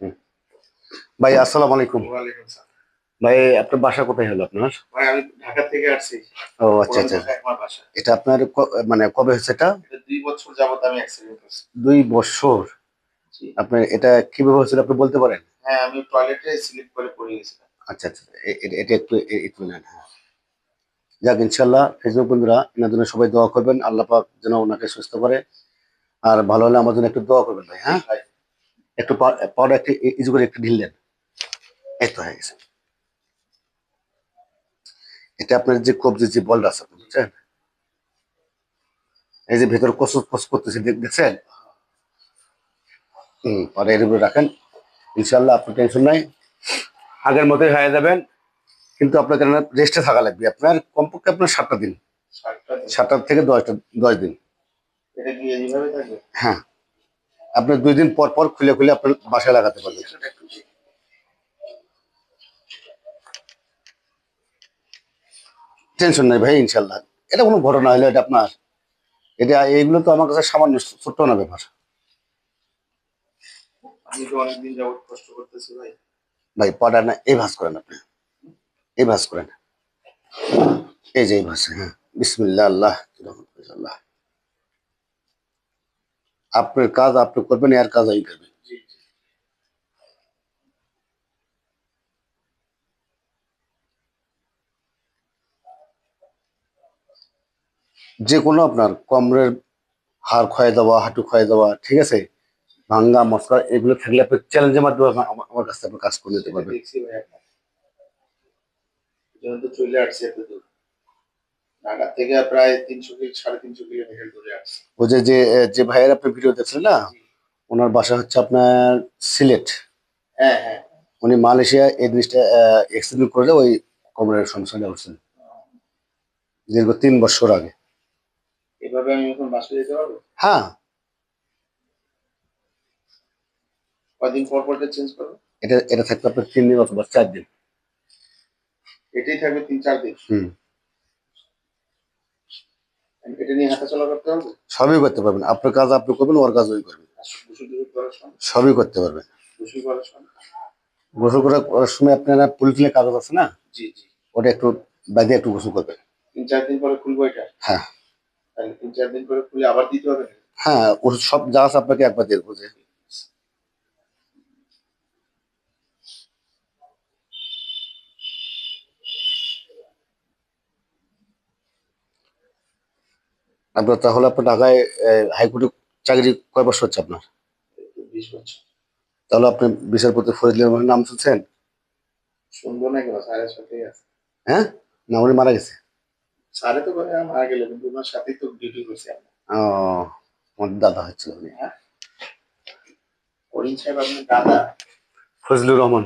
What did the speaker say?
হুম। ভাই আসসালামু আলাইকুম। ওয়ালাইকুম সালাম। ভাই আপনার বাসা কোথায় হলো আপনার? ভাই আমি ঢাকা থেকে আসছি। ও আচ্ছা পুরান আচ্ছা। ঢাকায় আমার বাসা। এটা আপনার মানে কবে হয়েছে এটা? এটা ২ বছর যাবত আমি অ্যাক্সিডেন্ট করছি। ২ বছর। জি। আপনার এটা কিভাবে হয়েছিল আপনি বলতে পারেন? হ্যাঁ, আমি টয়লেটে স্লিপ করে পড়ে গেছিলাম। আচ্ছা আচ্ছা। এটা একটু একটু নেন, হ্যাঁ। যাক ইনশাল্লাহ ফেসবুক বন্ধুরা এনার জন্য সবাই দোয়া করবেন, আল্লাহ পাক যেন ওনাকে সুস্থ করে। আর ভালো হলে আমার জন্য একটু দোয়া করবেন ভাই, জি হ্যাঁ। ভাই। একটু পাউডার একটু ইজি করে একটু ঢিল দেন। এই তো হয়ে গেছে। এটা আপনার যে কবজি যে বলটা আছে আপনি বুঝছেন, এই যে ভেতরে কস কস করতেছে দেখছেন। আর এর উপরে রাখেন, ইনশাল্লাহ আপনার টেনশন নাই, আগের মতোই হয়ে যাবেন। কিন্তু আপনাকে রেস্টে থাকা লাগবে, আপনার কমপক্ষে আপনার 7টা দিন, ৭ টা দিন। 7টা থেকে 10দিন। এটা কি এইভাবে থাকবে? হ্যাঁ, আপনার 2 দিন পর পর খুলে খুলে আপনার বাসায় লাগাতে পারবেন। চিকিৎসাটা একটু দেখি। টেনশন নাই ভাই, ইনশাল্লাহ। এটা কোনো ঘটনা হলো এটা আপনার, এটা এইগুলো তো আমার কাছে সামান্য ছোট্ট না ব্যাপার। আমি তো অনেকদিন যাবত কষ্ট করতেছি ভাই। ভাই পড়া না, এই ভাঁজ করেন আপনি, এই ভাঁজ করেন, এই যে এই ভাঁজ, হ্যাঁ। বিসমিল্লাহ আল্লাহ আল্লাহ। আপনার কাজ আপনি করবেন, এর কাজ আমি করবেন। জি, জি। যে কোনো আপনার কোমরের হাড় ক্ষয়ে দেওয়া, হাঁটু ক্ষয়ে দেওয়া, ঠিক আছে, ভাঙ্গা মশলা এগুলো থাকলে আপনি চ্যালেঞ্জের মাধ্যমে আমার কাছে আপনি কাজ করে নিতে সেটা পারবেন। দেখছি ভাই আপনার। এজন্য তো চলে আসছি এত দূর। ঢাকা থেকে প্রায় ৩০০ ৩৫০ কিলোমিটার দূরে আসছি। ওই যে যে যে ভাইয়ের আপনি ভিডিও দেখছেন না, জি। ওনার বাসা হচ্ছে আপনার সিলেট। হ্যাঁ, হ্যাঁ। উনি মালয়েশিয়া এই জিনিসটা এক্সিডেন্ট করলে ওই কোমরের সমস্যাটা হচ্ছেন দীর্ঘ 3 বছর আগে। এভাবে আমি এখন বাসায় যেতে পারবো? হ্যাঁ, কয়দিন পর পর এটা চেঞ্জ করব? এটা এটা থাকবে আপনার 3 দিন অথবা 4 দিন। এটাই থাকবে ৩-৪ দিন। হুম। এটা নিয়ে হাঁটাচলা করতে পারবো? সবই করতে পারবেন, আপনার কাজ আপনি করবেন, ওর কাজ ওই করবেন। আর গোসল-টোসল করার সময়? সবই করতে পারবেন। গোসল করার সময়? গোসল করার সময় আপনারা পলিথিনের কাগজ আছে না, জি, জি। ওটা একটু বাইরে একটু গোসল করবেন। ৩-৪ দিন পরে খুলবো এটা? হ্যাঁ। তাহলে ৩-৪ দিন পরে খুলে আবার দিতে হবে নাকি? হ্যাঁ, ওষুধ সব যা আছে আপনাকে একবার দিয়ে দেবো যে। আপনার তাহলে আপনার ঢাকায় হাইকোর্টে চাকরি কয় বছর হচ্ছে আপনার? এই তো ২০ বছর। তাহলে আপনি বিচারপতি ফরিদুল রহমানের নাম শুনছেন? শুনবো না কেন? স্যারের সাথেই আছে। হ্যাঁ, না উনি মারা গেছে? স্যারে তো মারা গেল কিন্তু উনার সাথেই তো ডিউটি করছি আমরা। ও, আমার দাদা হচ্ছিল উনি। হ্যাঁ? করিম সাহেব আপনার দাদা? ফজলুর রহমান।